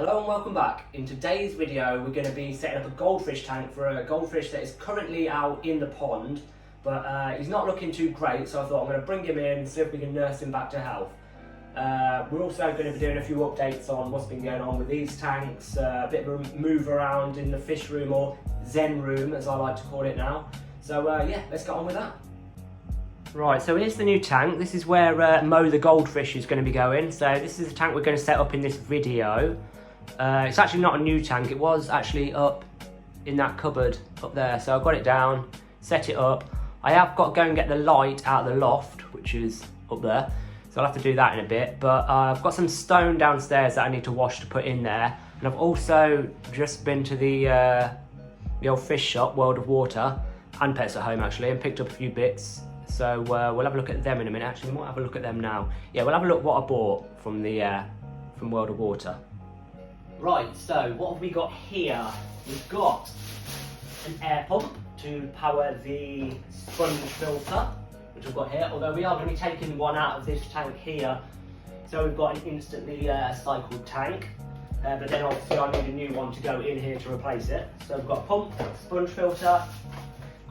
Hello and welcome back. In today's video we're going to be setting up a goldfish tank for a goldfish that is currently out in the pond, but he's not looking too great, so I thought I'm going to bring him in and see if we can nurse him back to health. We're also going to be doing a few updates on what's been going on with these tanks, a bit of a move around in the fish room, or Zen room as I like to call it now. So yeah, let's get on with that. Right, so here's the new tank. This is where Mo the Goldfish is going to be going. So this is the tank we're going to set up in this video. It's actually not a new tank, it was actually up in that cupboard up there. So I got it down, set it up. I have got to go and get the light out of the loft, which is up there. So I'll have to do that in a bit. But I've got some stone downstairs that I need to wash to put in there. And I've also just been to the old fish shop, World of Water, and Pets at Home actually, and picked up a few bits. So we'll have a look at them in a minute. Actually, we might have a look at them now. Yeah, we'll have a look what I bought from the from World of Water. Right, so what have we got here? We've got an air pump to power the sponge filter, which we've got here, although we are going to be taking one out of this tank here. So we've got an instantly cycled tank, but then obviously I need a new one to go in here to replace it. So we've got a pump, sponge filter,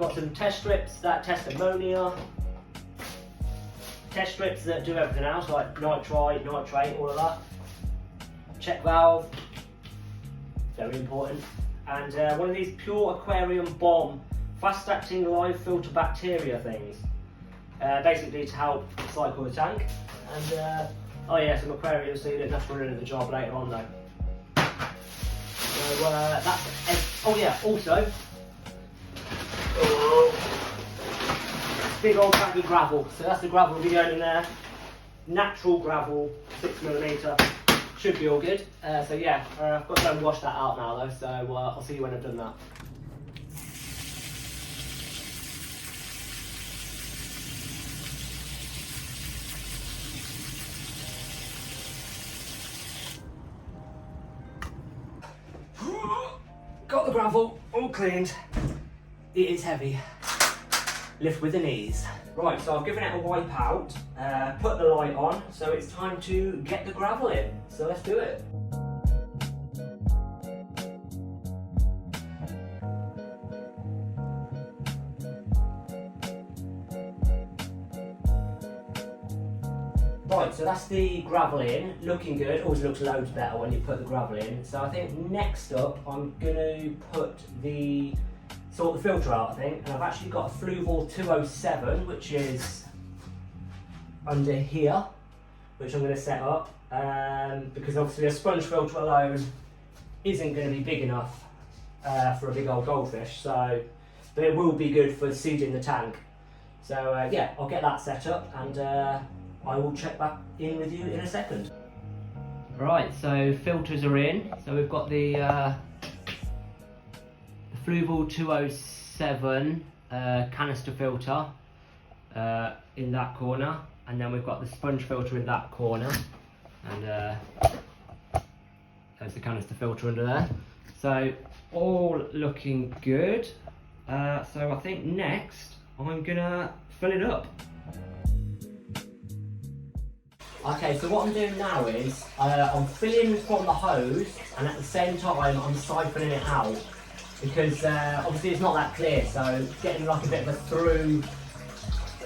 got some test strips that test ammonia, test strips that do everything else like nitrite, nitrate, all of that. Check valve, very important, and one of these pure aquarium bomb fast-acting live filter bacteria things, basically to help cycle the tank. And oh yeah, some aquarium seed, that's running the job later on though. So that's oh yeah, also big old bag of gravel. So that's the gravel we'll be going in there. Natural gravel, 6mm. Should be all good. So yeah, I've got to go and wash that out now though, so I'll see you when I've done that. Got the gravel all cleaned. It is heavy. Lift with the knees. Right, so I've given it a wipe out, put the light on, so it's time to get the gravel in. So let's do it. Right, so that's the gravel in, looking good. Always looks loads better when you put the gravel in. So I think next up I'm gonna sort the filter out, I think, and I've actually got a Fluval 207, which is under here, which I'm going to set up, because obviously a sponge filter alone isn't going to be big enough for a big old goldfish, so, but it will be good for seeding the tank. So yeah, I'll get that set up, and I will check back in with you in a second. Right, so filters are in, so we've got the Fluval 207 canister filter in that corner, and then we've got the sponge filter in that corner, and there's the canister filter under there. So all looking good. So I think next I'm gonna fill it up. Okay, so what I'm doing now is I'm filling from the hose, and at the same time I'm siphoning it out, because obviously it's not that clear, so getting like a bit of a through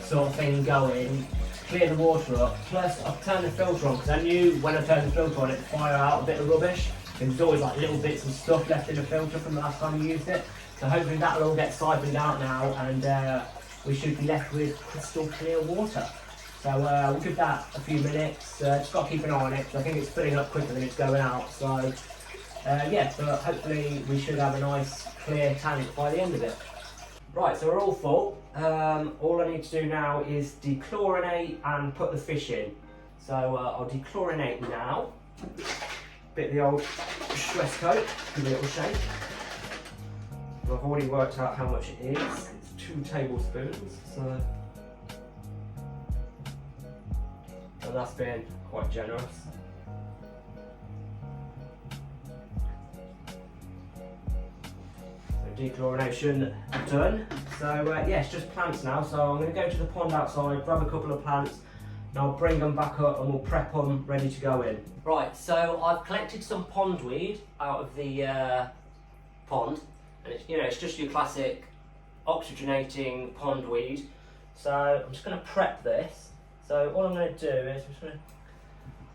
sort of thing going, clear the water up. Plus I've turned the filter on, because I knew when I turned the filter on it'd fire out a bit of rubbish, and there's always like little bits of stuff left in the filter from the last time you used it. So hopefully that'll all get siphoned out now, and we should be left with crystal clear water. So we'll give that a few minutes, just got to keep an eye on it, because I think it's filling up quicker than it's going out. So yeah, but hopefully we should have a nice clear tank by the end of it. Right, so we're all full. All I need to do now is dechlorinate and put the fish in. So I'll dechlorinate now. Bit of the old stress coat, give it a little shake. I've already worked out how much it is. It's 2 tablespoons, so that's been quite generous. Dechlorination done. So yeah, it's just plants now. So I'm going to go to the pond outside, grab a couple of plants, and I'll bring them back up and we'll prep them ready to go in. Right, so I've collected some pondweed out of the pond, and it's, you know, it's just your classic oxygenating pondweed. So I'm just going to prep this. So all I'm going to do is I'm just going to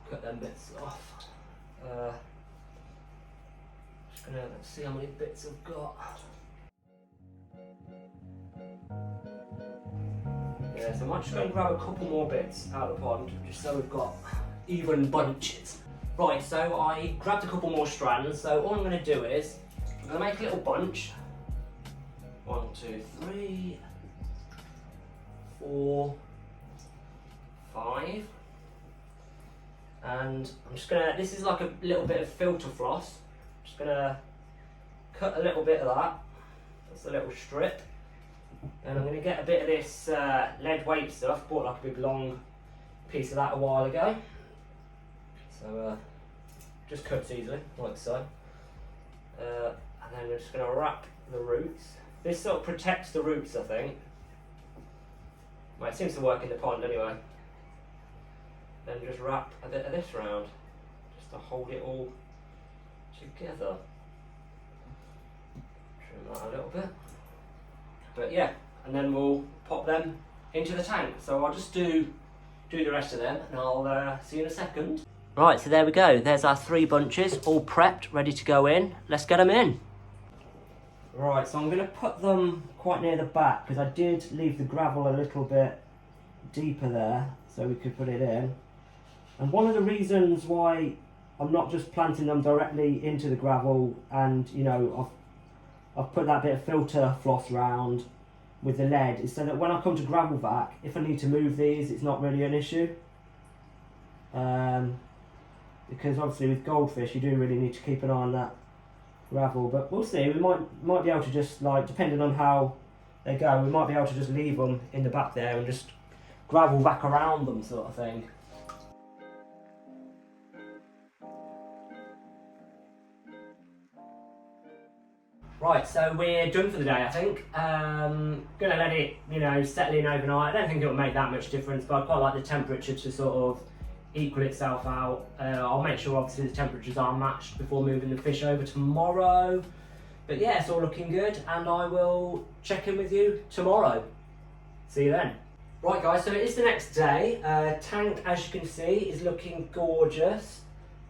cut them bits off. Just going to, let's see how many bits I've got. Yeah, so I might just go and grab a couple more bits out of the pond, just so we've got even bunches. Right, so I grabbed a couple more strands, so all I'm going to do is, I'm going to make a little bunch. 1, 2, 3, 4, 5. And I'm just going to, this is like a little bit of filter floss. I'm just going to cut a little bit of that. That's a little strip. And I'm going to get a bit of this lead weight stuff. Bought like a big long piece of that a while ago. So just cuts easily, like so. And then we're just going to wrap the roots. This sort of protects the roots, I think. Well, it seems to work in the pond anyway. Then just wrap a bit of this round, just to hold it all together. Trim that a little bit. But yeah, and then we'll pop them into the tank. So I'll just do the rest of them, and I'll see you in a second. Right, so there we go. There's our 3 bunches, all prepped, ready to go in. Let's get them in. Right, so I'm going to put them quite near the back, because I did leave the gravel a little bit deeper there, so we could put it in. And one of the reasons why I'm not just planting them directly into the gravel, and you know, I've put that bit of filter floss round with the lead, is so that when I come to gravel vac, if I need to move these, it's not really an issue. Because obviously with goldfish, you do really need to keep an eye on that gravel. But we'll see. We might be able to just, like, depending on how they go, we might be able to just leave them in the back there and just gravel back around them, sort of thing. Right, so we're done for the day, I think. Gonna let it, you know, settle in overnight. I don't think it'll make that much difference, but I quite like the temperature to sort of equal itself out. I'll make sure obviously the temperatures are matched before moving the fish over tomorrow. But yeah, it's all looking good, and I will check in with you tomorrow. See you then. Right guys, so it is the next day. Tank, as you can see, is looking gorgeous.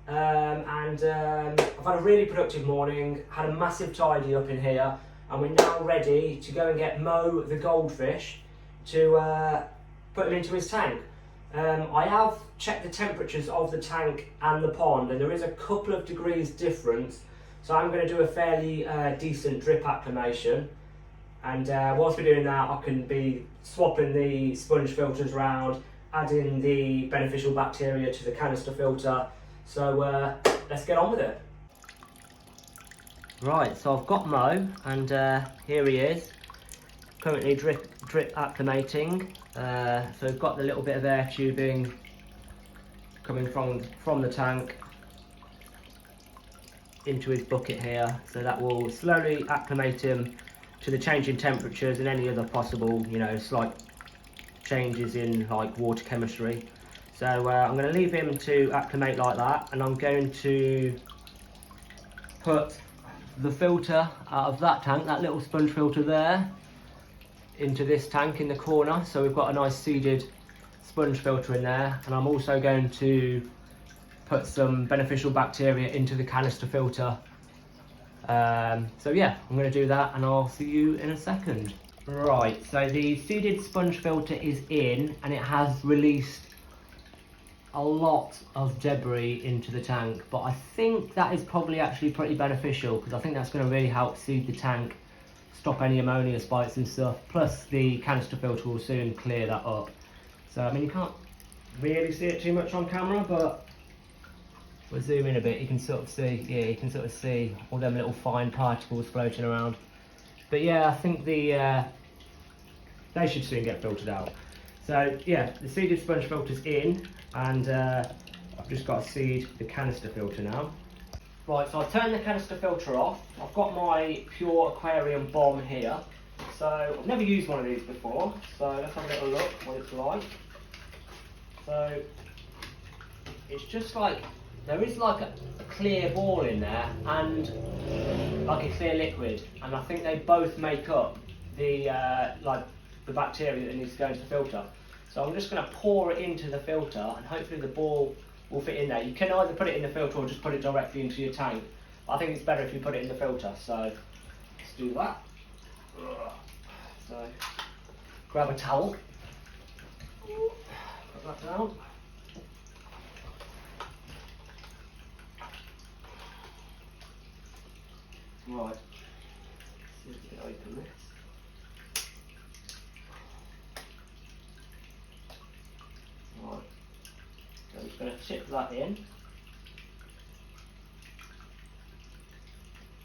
I've had a really productive morning, had a massive tidy up in here, and we're now ready to go and get Mo the Goldfish to put him into his tank. I have checked the temperatures of the tank and the pond, and there is a couple of degrees difference, so I'm going to do a fairly decent drip acclimation. And whilst we're doing that, I can be swapping the sponge filters round, adding the beneficial bacteria to the canister filter. So let's get on with it. Right, so I've got Mo, and here he is, currently drip acclimating. So we've got the little bit of air tubing coming from the tank into his bucket here, so that will slowly acclimate him to the changing temperatures and any other possible, you know, slight changes in like water chemistry. So I'm going to leave him to acclimate like that, and I'm going to put the filter out of that tank, that little sponge filter there, into this tank in the corner. So we've got a nice seeded sponge filter in there, and I'm also going to put some beneficial bacteria into the canister filter. So yeah, I'm going to do that, and I'll see you in a second. Right, so the seeded sponge filter is in, and it has released a lot of debris into the tank, but I think that is probably actually pretty beneficial, because I think that's going to really help seed the tank, stop any ammonia spikes and stuff, plus the canister filter will soon clear that up. So I mean, you can't really see it too much on camera, but we'll zoom in a bit, you can sort of see, yeah, you can sort of see all them little fine particles floating around. But yeah, I think they should soon get filtered out. So yeah, the seeded sponge filter's in, and I've just got to seed the canister filter now. Right, so I've turned the canister filter off. I've got my pure aquarium bomb here. So I've never used one of these before, so let's have a little look what it's like. So it's just like, there is like a clear ball in there and like a clear liquid, and I think they both make up the like the bacteria that needs to go into the filter. So I'm just going to pour it into the filter and hopefully the ball will fit in there. You can either put it in the filter or just put it directly into your tank. But I think it's better if you put it in the filter, so let's do that. So grab a towel, put that down. Right, see if we can open this. Right, so I'm just going to tip that in.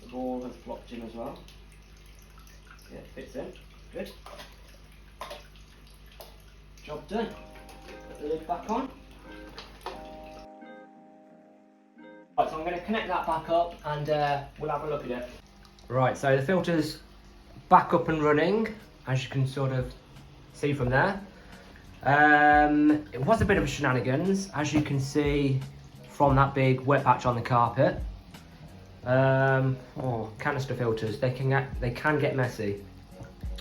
The ball has flopped in as well. Yeah, it fits in. Good. Job done. Put the lid back on. Right, so I'm going to connect that back up and we'll have a look at it. Right, so the filter's back up and running, as you can sort of see from there. It was a bit of a shenanigans, as you can see from that big wet patch on the carpet. Canister filters, they can get messy.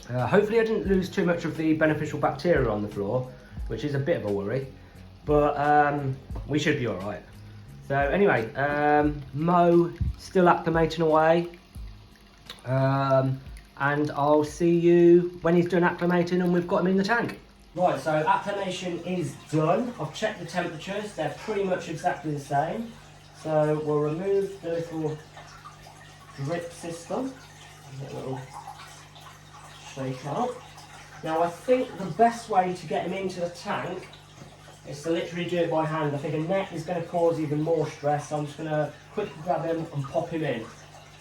Hopefully I didn't lose too much of the beneficial bacteria on the floor, which is a bit of a worry, but we should be alright. So anyway, Mo still acclimating away, and I'll see you when he's done acclimating and we've got him in the tank. Right, so acclimation is done. I've checked the temperatures, they're pretty much exactly the same. So we'll remove the little drip system, get a little shake out. Now I think the best way to get him into the tank is to literally do it by hand. I think a net is going to cause even more stress, so I'm just going to quickly grab him and pop him in.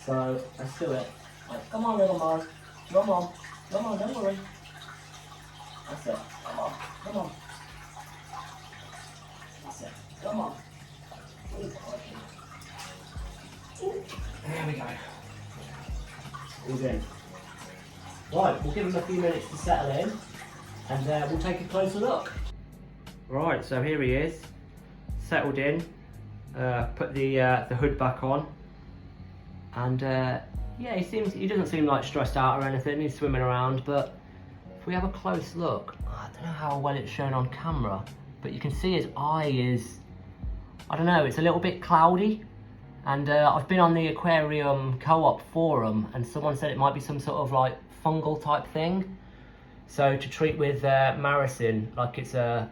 So let's do it. Right, come on little man, come on, don't worry. That's it, come on. That's it, come on. There we go. He's in. Right, we'll give him a few minutes to settle in and we'll take a closer look. Right, so here he is, settled in, put the hood back on, and yeah, he doesn't seem like stressed out or anything. He's swimming around, but if we have a close look, I don't know how well it's shown on camera, but you can see his eye is, I don't know, it's a little bit cloudy. And I've been on the aquarium co-op forum and someone said it might be some sort of like fungal type thing. So to treat with maricin, like it's a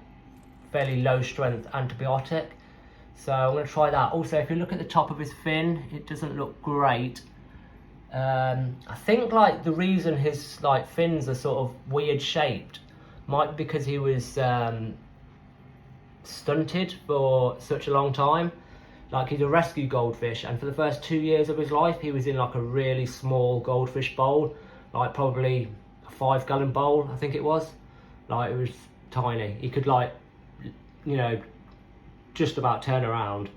fairly low strength antibiotic. So I'm going to try that. Also, if you look at the top of his fin, it doesn't look great. I think like the reason his like fins are sort of weird shaped might be because he was stunted for such a long time. Like he's a rescue goldfish, and for the first 2 years of his life he was in like a really small goldfish bowl, like probably a 5-gallon bowl I think it was. Like it was tiny. He could like, you know, just about turn around.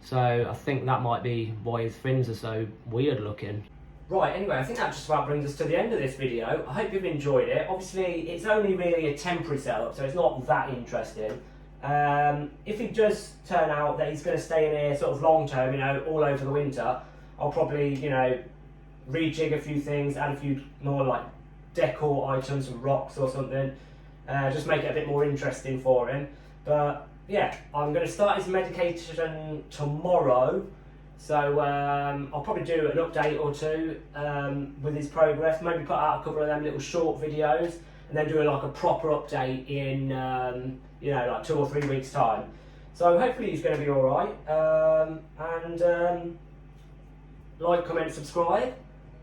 So I think that might be why his fins are so weird looking. Right, anyway, I think that just about brings us to the end of this video. I hope you've enjoyed it. Obviously it's only really a temporary setup, so it's not that interesting. If it does turn out that he's going to stay in here sort of long term, you know, all over the winter, I'll probably, you know, rejig a few things, add a few more like decor items, some rocks or something, just make it a bit more interesting for him. But yeah, I'm going to start his medication tomorrow, so I'll probably do an update or two with his progress, maybe put out a couple of them little short videos and then do like a proper update in you know, like 2 or 3 weeks time. So hopefully he's going to be alright, and like, comment, subscribe,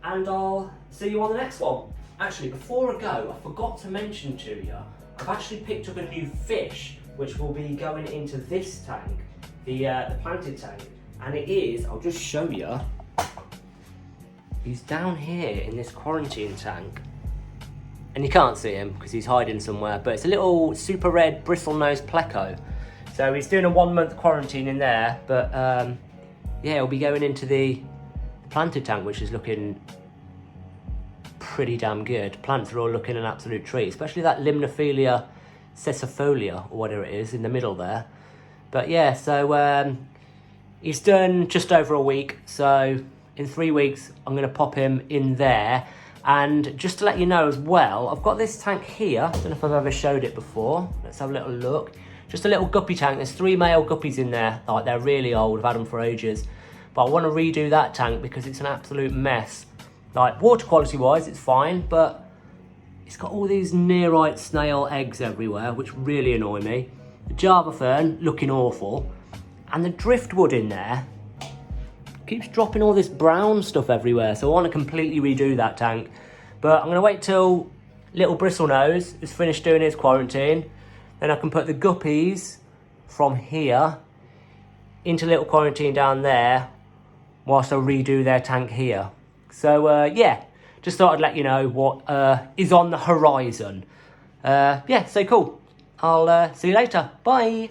and I'll see you on the next one. Actually, before I go, I forgot to mention to you, I've actually picked up a new fish which will be going into this tank, the planted tank, and it is, I'll just show you, he's down here in this quarantine tank. And you can't see him because he's hiding somewhere, but it's a little super red bristlenose pleco. So he's doing a 1-month quarantine in there, but yeah, he'll be going into the planted tank, which is looking pretty damn good. Plants are all looking an absolute treat, especially that Limnophilia sessifolia, or whatever it is, in the middle there. But yeah, so he's done just over a week, so in 3 weeks I'm going to pop him in there. And just to let you know as well, I've got this tank here. I don't know if I've ever showed it before. Let's have a little look. Just a little guppy tank. There's 3 male guppies in there. Like, they're really old. I've had them for ages. But I want to redo that tank because it's an absolute mess. Like, water quality wise, it's fine, but it's got all these nearite snail eggs everywhere, which really annoy me. The Java fern looking awful. And the driftwood in there keeps dropping all this brown stuff everywhere, so I want to completely redo that tank. But I'm going to wait till little Bristlenose is finished doing his quarantine, then I can put the guppies from here into little quarantine down there whilst I redo their tank here. So yeah, just thought I'd let you know what is on the horizon. Yeah, so cool. I'll see you later. Bye.